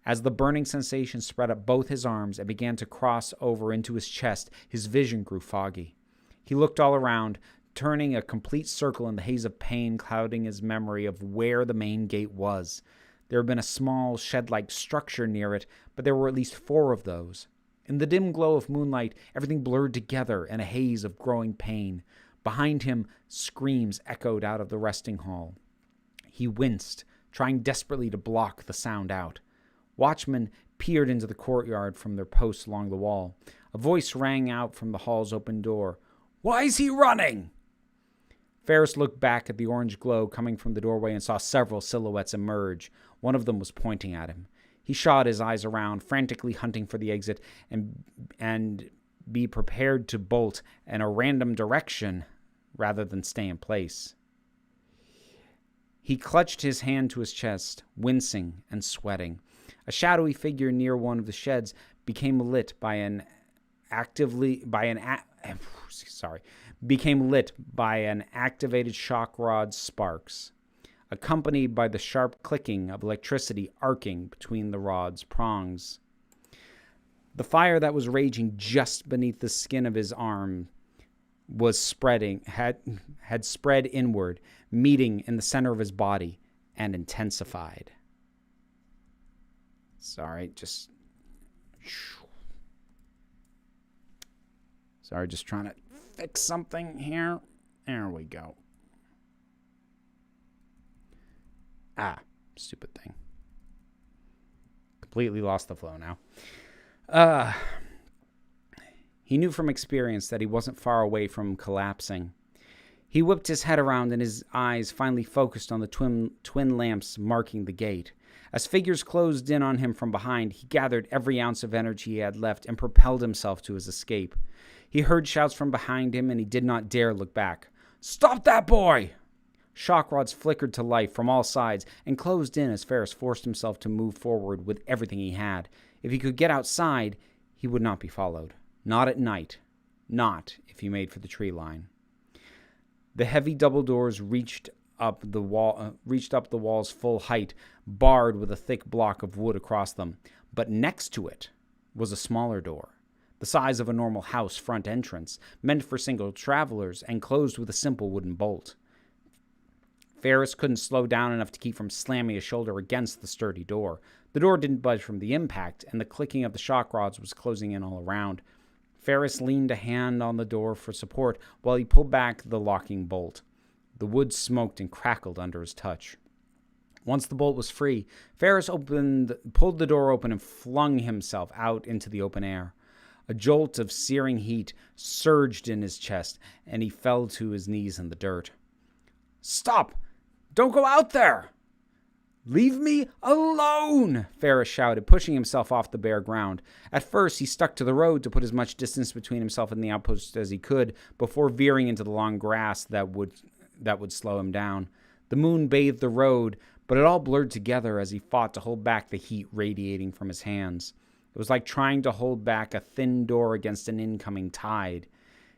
As the burning sensation spread up both his arms and began to cross over into his chest, his vision grew foggy. He looked all around, turning a complete circle in the haze of pain clouding his memory of where the main gate was. There had been a small shed-like structure near it, but there were at least 4 of those. In the dim glow of moonlight, everything blurred together in a haze of growing pain. Behind him, screams echoed out of the resting hall. He winced, trying desperately to block the sound out. Watchmen peered into the courtyard from their posts along the wall. A voice rang out from the hall's open door. "Why is he running?" Ferris looked back at the orange glow coming from the doorway and saw several silhouettes emerge. One of them was pointing at him. He shot his eyes around, frantically hunting for the exit and be prepared to bolt in a random direction rather than stay in place. He clutched his hand to his chest, wincing and sweating. A shadowy figure near one of the sheds became lit by an activated shock rod sparks, accompanied by the sharp clicking of electricity arcing between the rod's prongs. The fire that was raging just beneath the skin of his arm had spread inward, meeting in the center of his body, and intensified. Just trying to fix something here. There we go. Stupid thing. Completely lost the flow now. He knew from experience that he wasn't far away from collapsing. He whipped his head around and his eyes finally focused on the twin lamps marking the gate. As figures closed in on him from behind, he gathered every ounce of energy he had left and propelled himself to his escape. He heard shouts from behind him and he did not dare look back. "Stop that boy!" Shock rods flickered to life from all sides and closed in as Ferris forced himself to move forward with everything he had. If he could get outside, he would not be followed. Not at night. Not if he made for the tree line. The heavy double doors reached up the wall's full height, barred with a thick block of wood across them. But next to it was a smaller door, the size of a normal house front entrance, meant for single travelers and closed with a simple wooden bolt. Ferris couldn't slow down enough to keep from slamming his shoulder against the sturdy door. The door didn't budge from the impact, and the clicking of the shock rods was closing in all around. Ferris leaned a hand on the door for support while he pulled back the locking bolt. The wood smoked and crackled under his touch. Once the bolt was free, Ferris pulled the door open and flung himself out into the open air. A jolt of searing heat surged in his chest, and he fell to his knees in the dirt. "Stop! Don't go out there!" "Leave me alone!" Ferris shouted, pushing himself off the bare ground. At first, he stuck to the road to put as much distance between himself and the outpost as he could before veering into the long grass that would slow him down. The moon bathed the road, but it all blurred together as he fought to hold back the heat radiating from his hands. It was like trying to hold back a thin door against an incoming tide.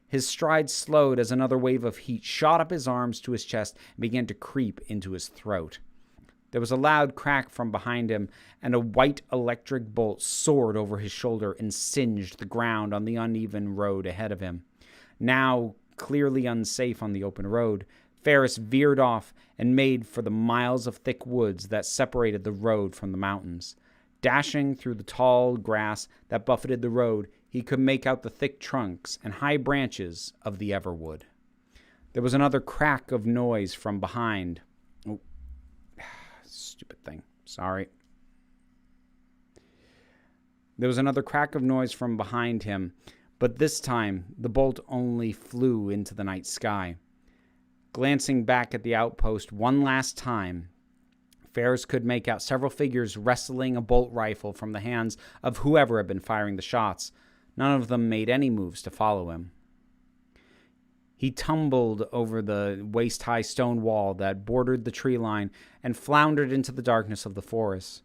His stride slowed as another wave of heat shot up his arms to his chest and began to creep into his throat. There was a loud crack from behind him, and a white electric bolt soared over his shoulder and singed the ground on the uneven road ahead of him. Now, clearly unsafe on the open road, Ferris veered off and made for the miles of thick woods that separated the road from the mountains. Dashing through the tall grass that buffeted the road, he could make out the thick trunks and high branches of the everwood. There was another crack of noise from behind. Oh, stupid thing. Sorry. There was another crack of noise from behind him, but this time the bolt only flew into the night sky. Glancing back at the outpost one last time, Ferris could make out several figures wresting a bolt rifle from the hands of whoever had been firing the shots. None of them made any moves to follow him. He tumbled over the waist-high stone wall that bordered the tree line and floundered into the darkness of the forest.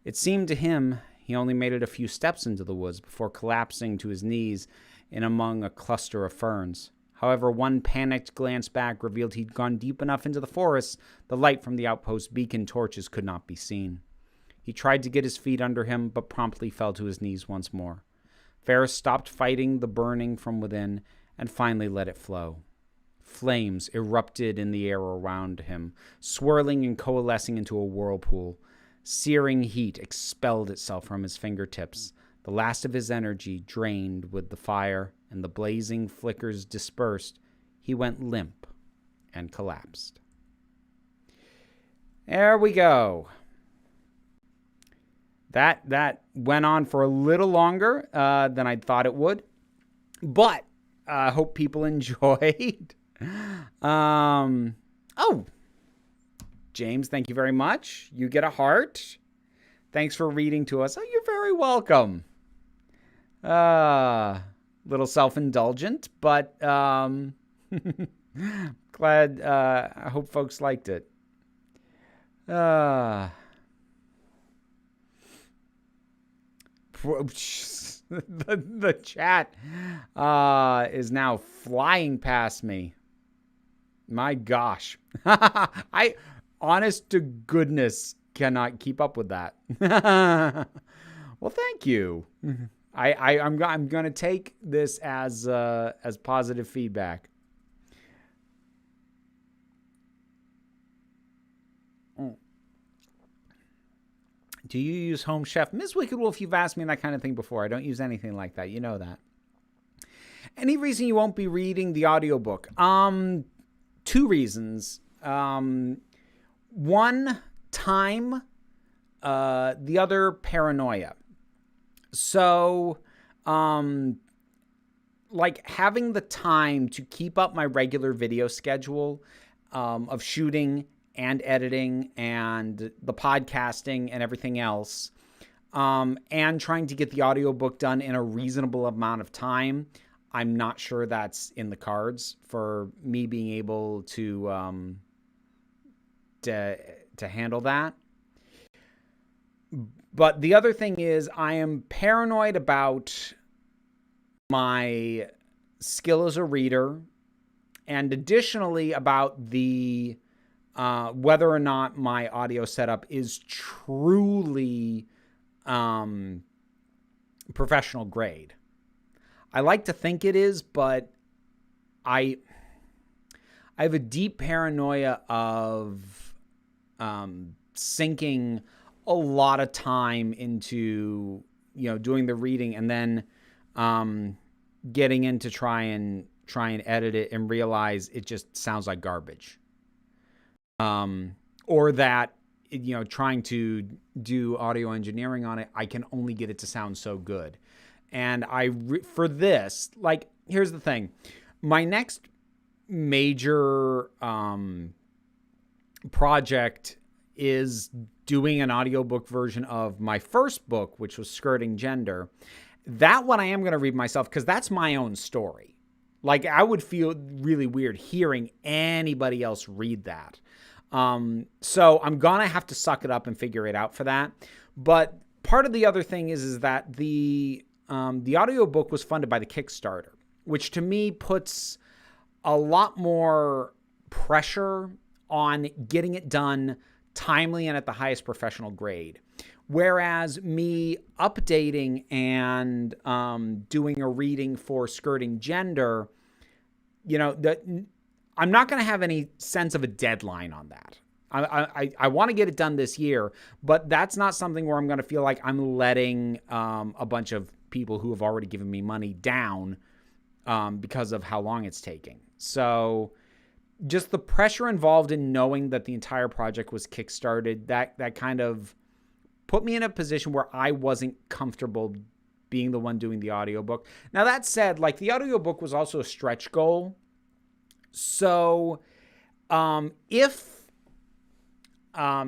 It seemed to him he only made it a few steps into the woods before collapsing to his knees in among a cluster of ferns. However, one panicked glance back revealed he'd gone deep enough into the forest the light from the outpost beacon torches could not be seen. He tried to get his feet under him, but promptly fell to his knees once more. Ferris stopped fighting the burning from within and finally let it flow. Flames erupted in the air around him, swirling and coalescing into a whirlpool. Searing heat expelled itself from his fingertips. The last of his energy drained with the fire, and the blazing flickers dispersed. He went limp and collapsed. There we go. That went on for a little longer than I thought it would, but I hope people enjoyed. Oh, James, thank you very much. You get a heart. Thanks for reading to us. Oh, you're very welcome. Little self-indulgent, but glad. I hope folks liked it. The chat is now flying past me. My gosh. I, honest to goodness, cannot keep up with that. Well, thank you. I'm going to take this as positive feedback. Do you use Home Chef? Ms. Wicked Wolf, you've asked me that kind of thing before. I don't use anything like that. You know that. Any reason you won't be reading the audiobook? Two reasons. One, time. The other, paranoia. So, like having the time to keep up my regular video schedule of shooting and editing and the podcasting and everything else, and trying to get the audiobook done in a reasonable amount of time, I'm not sure that's in the cards for me being able to to handle that. But the other thing is I am paranoid about my skill as a reader, and additionally about the whether or not my audio setup is truly professional grade. I like to think it is, but I have a deep paranoia of sinking a lot of time into, doing the reading and then getting in to try and edit it and realize it just sounds like garbage. Or that, trying to do audio engineering on it, I can only get it to sound so good. And for this, like, here's the thing. My next major project is doing an audiobook version of my first book, which was Skirting Gender. That one I am going to read myself because that's my own story. Like, I would feel really weird hearing anybody else read that. So I'm going to have to suck it up and figure it out for that. But part of the other thing is that the audiobook was funded by the Kickstarter, which to me puts a lot more pressure on getting it done timely and at the highest professional grade. Whereas me updating and doing a reading for Skirting Gender, I'm not going to have any sense of a deadline on that. I want to get it done this year, but that's not something where I'm going to feel like I'm letting a bunch of people who have already given me money down because of how long it's taking. So just the pressure involved in knowing that the entire project was kickstarted, that kind of put me in a position where I wasn't comfortable being the one doing the audiobook. Now, that said, like, the audiobook was also a stretch goal. So if I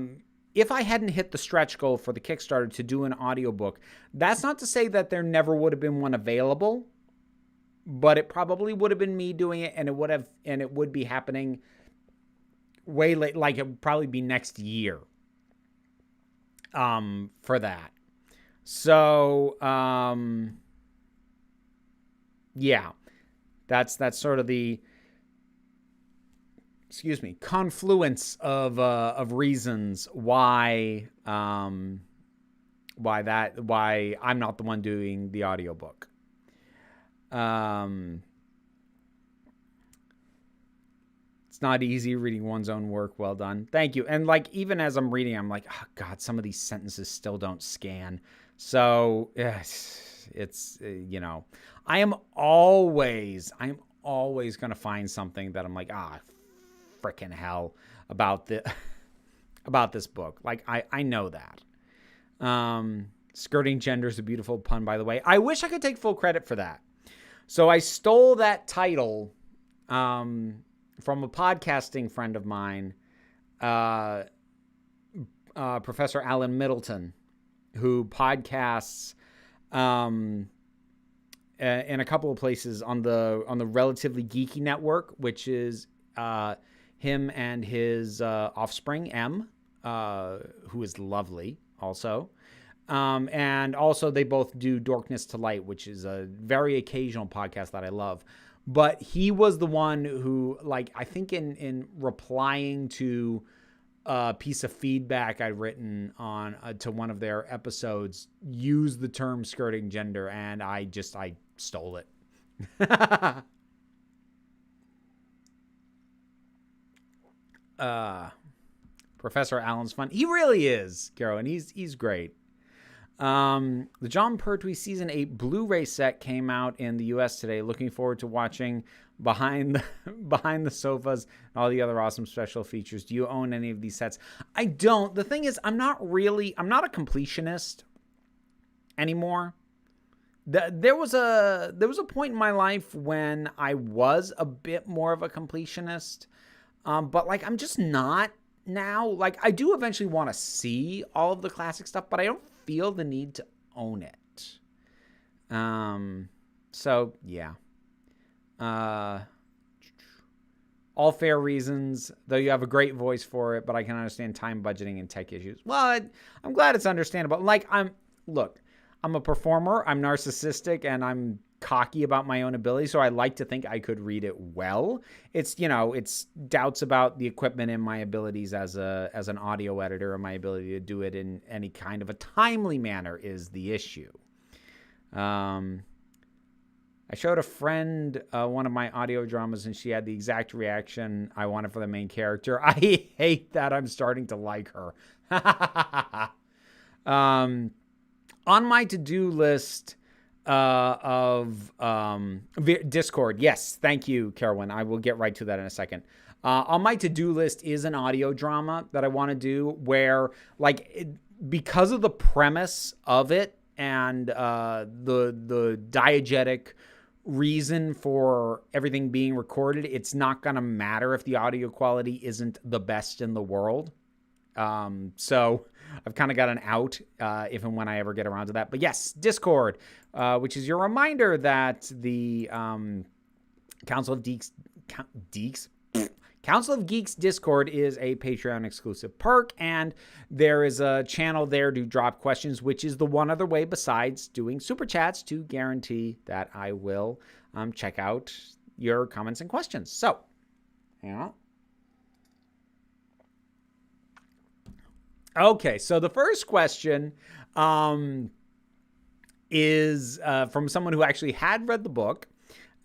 hadn't hit the stretch goal for the Kickstarter to do an audiobook, that's not to say that there never would have been one available, but it probably would have been me doing it, and it would be happening way late, like it would probably be next year for that. So yeah, that's sort of the confluence of reasons why I'm not the one doing the audiobook. It's not easy reading one's own work. Well done. Thank you. And like, even as I'm reading, I'm like, oh God, some of these sentences still don't scan. So it's I am always going to find something that I'm like, freaking hell about this book. Like, I know that. Skirting Gender is a beautiful pun, by the way. I wish I could take full credit for that. So I stole that title from a podcasting friend of mine, Professor Alan Middleton, who podcasts in a couple of places on the Relatively Geeky Network, which is him and his offspring, M, who is lovely also. And also they both do Dorkness to Light, which is a very occasional podcast that I love. But he was the one who, like, I think in replying to a piece of feedback I'd written on to one of their episodes, used the term skirting gender, and I stole it. Professor Allen's fun. He really is, Carol, and he's great. The John Pertwee Season 8 Blu-ray set came out in the U.S. today. Looking forward to watching Behind the Sofas and all the other awesome special features. Do you own any of these sets? I don't. The thing is, I'm not a completionist anymore. There was a point in my life when I was a bit more of a completionist, but like, I'm just not now. Like, I do eventually want to see all of the classic stuff, but I don't feel the need to own it. So yeah. All fair reasons, though you have a great voice for it, but I can understand time budgeting and tech issues. Well, I'm glad it's understandable. Like, I'm a performer, I'm narcissistic, and I'm cocky about my own ability, so I like to think I could read it well. It's, it's doubts about the equipment and my abilities as an audio editor, and my ability to do it in any kind of a timely manner is the issue. I showed a friend one of my audio dramas, and she had the exact reaction I wanted for the main character. I hate that. I'm starting to like her. On my to-do list of Discord, yes, thank you, Carolyn. I will get right to that in a second. On my to-do list is an audio drama that I want to do where, because of the premise of it and the diegetic reason for everything being recorded, it's not going to matter if the audio quality isn't the best in the world. So I've kind of got an out if and when I ever get around to that. But yes, Discord, which is your reminder that the Council of Geeks Discord is a Patreon exclusive perk, and there is a channel there to drop questions, which is the one other way besides doing super chats to guarantee that I will check out your comments and questions. So, hang on. Okay, so the first question is from someone who actually had read the book.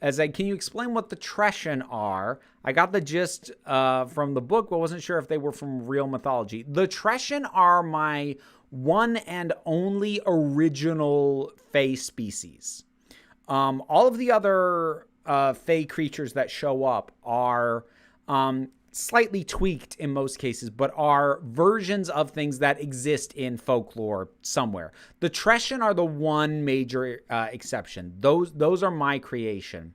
As can you explain what the Treshen are? I got the gist from the book, but wasn't sure if they were from real mythology. The Treshen are my one and only original Fae species. All of the other Fae creatures that show up are slightly tweaked in most cases, but are versions of things that exist in folklore somewhere. The Treshen are the one major exception. Those are my creation.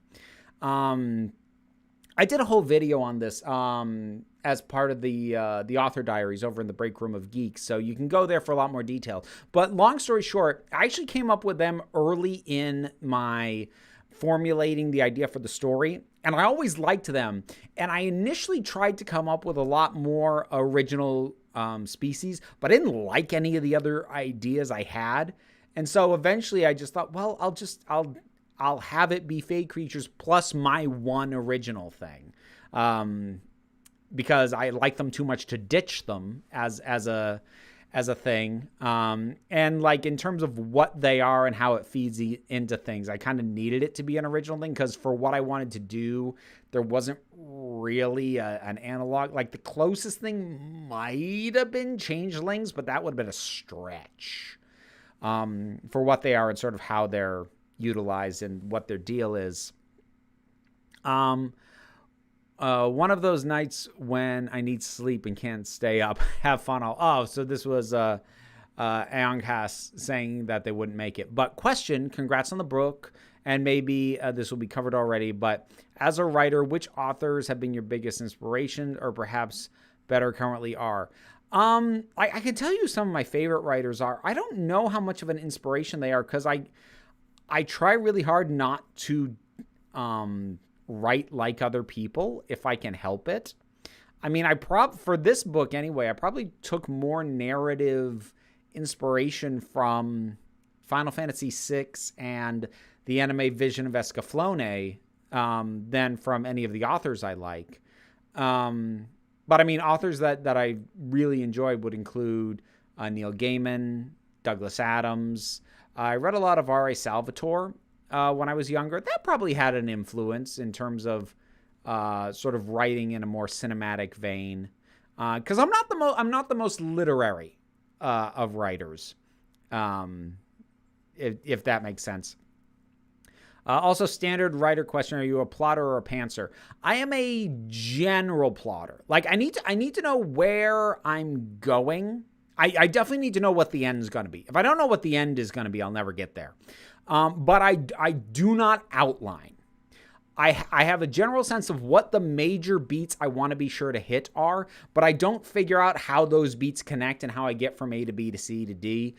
I did a whole video on this as part of the author diaries over in the break room of Geeks, so you can go there for a lot more detail. But long story short, I actually came up with them early in my formulating the idea for the story, and I always liked them. And I initially tried to come up with a lot more original species, but I didn't like any of the other ideas I had. And so eventually I just thought, well, I'll have it be Fae creatures plus my one original thing, because I like them too much to ditch them as a thing. And like in terms of what they are and how it feeds into things, I kind of needed it to be an original thing, because for what I wanted to do, there wasn't really an analog. Like the closest thing might have been changelings, but that would have been a stretch for what they are and sort of how they're utilized and what their deal is. One of those nights when I need sleep and can't stay up, have fun. So this was Aonghas saying that they wouldn't make it. But question, congrats on the book, and maybe this will be covered already, but as a writer, which authors have been your biggest inspiration, or perhaps better currently are? I can tell you some of my favorite writers are. I don't know how much of an inspiration they are, because I try really hard not to write like other people if I can help it. I mean, for this book anyway, I probably took more narrative inspiration from Final Fantasy VI and the anime Vision of Escaflowne than from any of the authors I like. But I mean, authors that I really enjoyed would include Neil Gaiman, Douglas Adams. I read a lot of R.A. Salvatore when I was younger. That probably had an influence in terms of sort of writing in a more cinematic vein. Because I'm not the most literary of writers, if that makes sense. Also, standard writer question: are you a plotter or a pantser? I am a general plotter. Like I need to know where I'm going. I definitely need to know what the end is going to be. If I don't know what the end is going to be, I'll never get there. But I do not outline. I have a general sense of what the major beats I want to be sure to hit are, but I don't figure out how those beats connect and how I get from A to B to C to D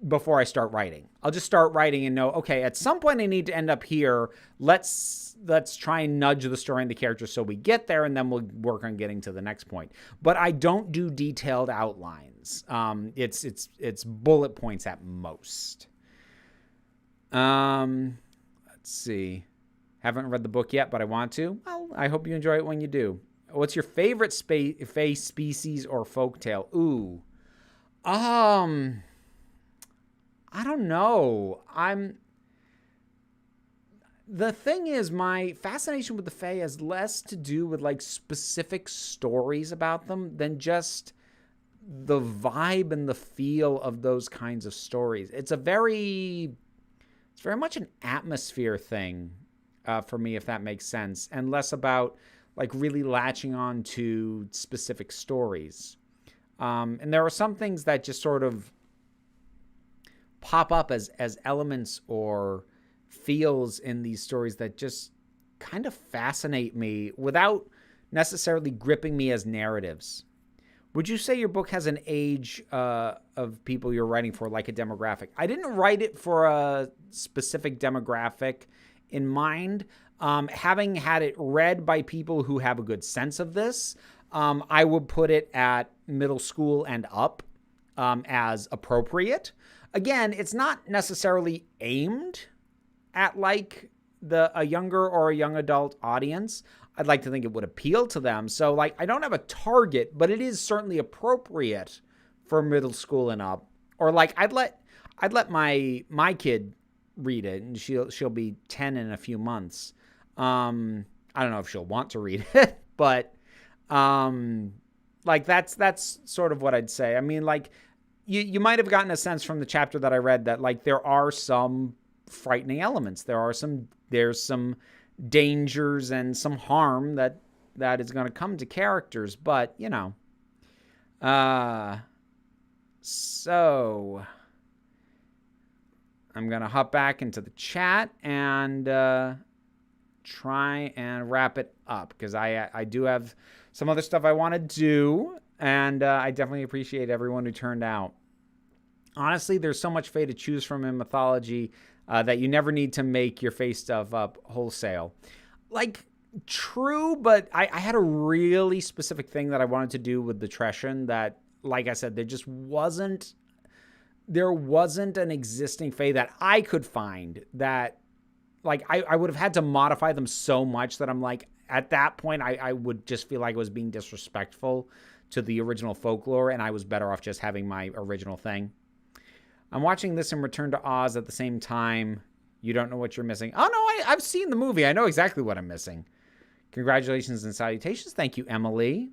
before I start writing. I'll just start writing and know, okay, at some point I need to end up here. Let's try and nudge the story and the characters so we get there, and then we'll work on getting to the next point. But I don't do detailed outlines. It's bullet points at most. Let's see. Haven't read the book yet, but I want to. Well, I hope you enjoy it when you do. What's your favorite fae species or folktale? Ooh. I don't know. The thing is, my fascination with the fae has less to do with like specific stories about them than just the vibe and the feel of those kinds of stories. It's very much an atmosphere thing. For me, if that makes sense, and less about like really latching on to specific stories. And there are some things that just sort of pop up as elements or feels in these stories that just kind of fascinate me without necessarily gripping me as narratives. Would you say your book has an age of people you're writing for, like a demographic? I didn't write it for a specific demographic in mind. Having had it read by people who have a good sense of this, I would put it at middle school and up as appropriate. Again, it's not necessarily aimed at like a younger or a young adult audience. I'd like to think it would appeal to them. So like, I don't have a target, but it is certainly appropriate for middle school and up. Or like, I'd let my kid read it, and she'll be 10 in a few months. I don't know if she'll want to read it, but like that's sort of what I'd say. I mean, like you might have gotten a sense from the chapter that I read that like there are some frightening elements. There's some dangers and some harm that is going to come to characters, but you know. So I'm going to hop back into the chat and try and wrap it up because I do have some other stuff I want to do, and I definitely appreciate everyone who turned out. Honestly, there's so much fae to choose from in mythology that you never need to make your fae stuff up wholesale. Like, true, but I had a really specific thing that I wanted to do with the Trescian that, like I said, there wasn't an existing fae that I could find that, like, I would have had to modify them so much that I'm like, at that point, I would just feel like I was being disrespectful to the original folklore, and I was better off just having my original thing. I'm watching this and Return to Oz at the same time. You don't know what you're missing. Oh, no, I've seen the movie. I know exactly what I'm missing. Congratulations and salutations. Thank you, Emily.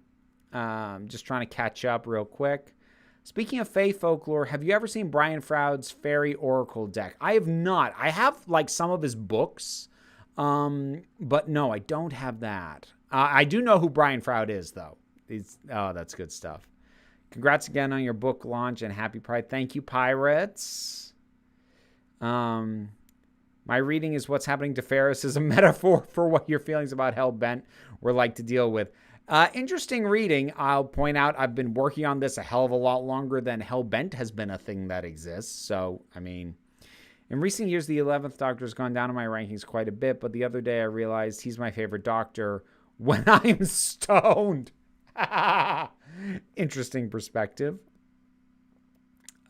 Just trying to catch up real quick. Speaking of fae folklore, have you ever seen Brian Froud's Fairy Oracle deck? I have not. I have, like, some of his books, but no, I don't have that. I do know who Brian Froud is, though. That's good stuff. Congrats again on your book launch and happy Pride. Thank you, Pirates. My reading is What's Happening to Ferris is a metaphor for what your feelings about Hellbent were like to deal with. Interesting reading. I'll point out I've been working on this a hell of a lot longer than Hellbent has been a thing that exists. So, I mean, in recent years, the 11th Doctor has gone down in my rankings quite a bit, but the other day I realized he's my favorite Doctor when I'm stoned. Interesting perspective.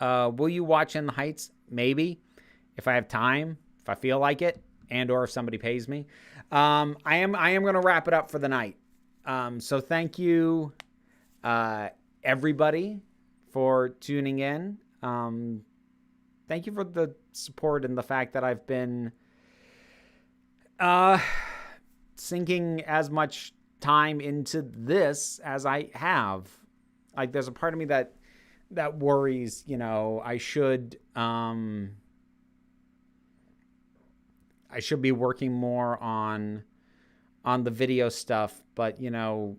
Will you watch In the Heights? Maybe. If I have time, if I feel like it, and or if somebody pays me. I am going to wrap it up for the night. So thank you, everybody, for tuning in. Thank you for the support and the fact that I've been sinking as much time into this as I have. Like, there's a part of me that worries, you know, I should be working more on the video stuff, but, you know,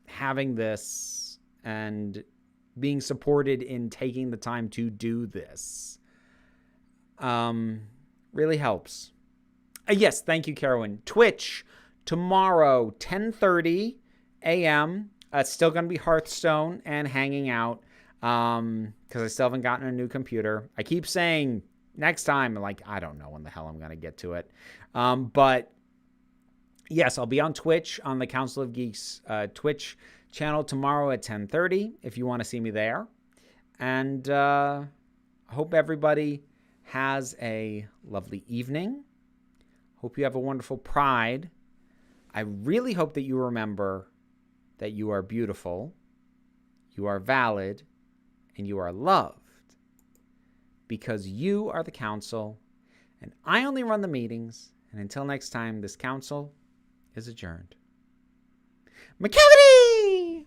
having this and being supported in taking the time to do this really helps. Yes, thank you, Carolyn. Twitch tomorrow, 10:30 a.m. It's still going to be Hearthstone and hanging out because I still haven't gotten a new computer. I keep saying next time, like, I don't know when the hell I'm going to get to it. But yes, I'll be on Twitch on the Council of Geeks Twitch channel tomorrow at 10:30 if you want to see me there. And I hope everybody has a lovely evening. Hope you have a wonderful Pride. I really hope that you remember that you are beautiful, you are valid, and you are loved because you are the council, and I only run the meetings. And until next time, this council is adjourned. McCavity!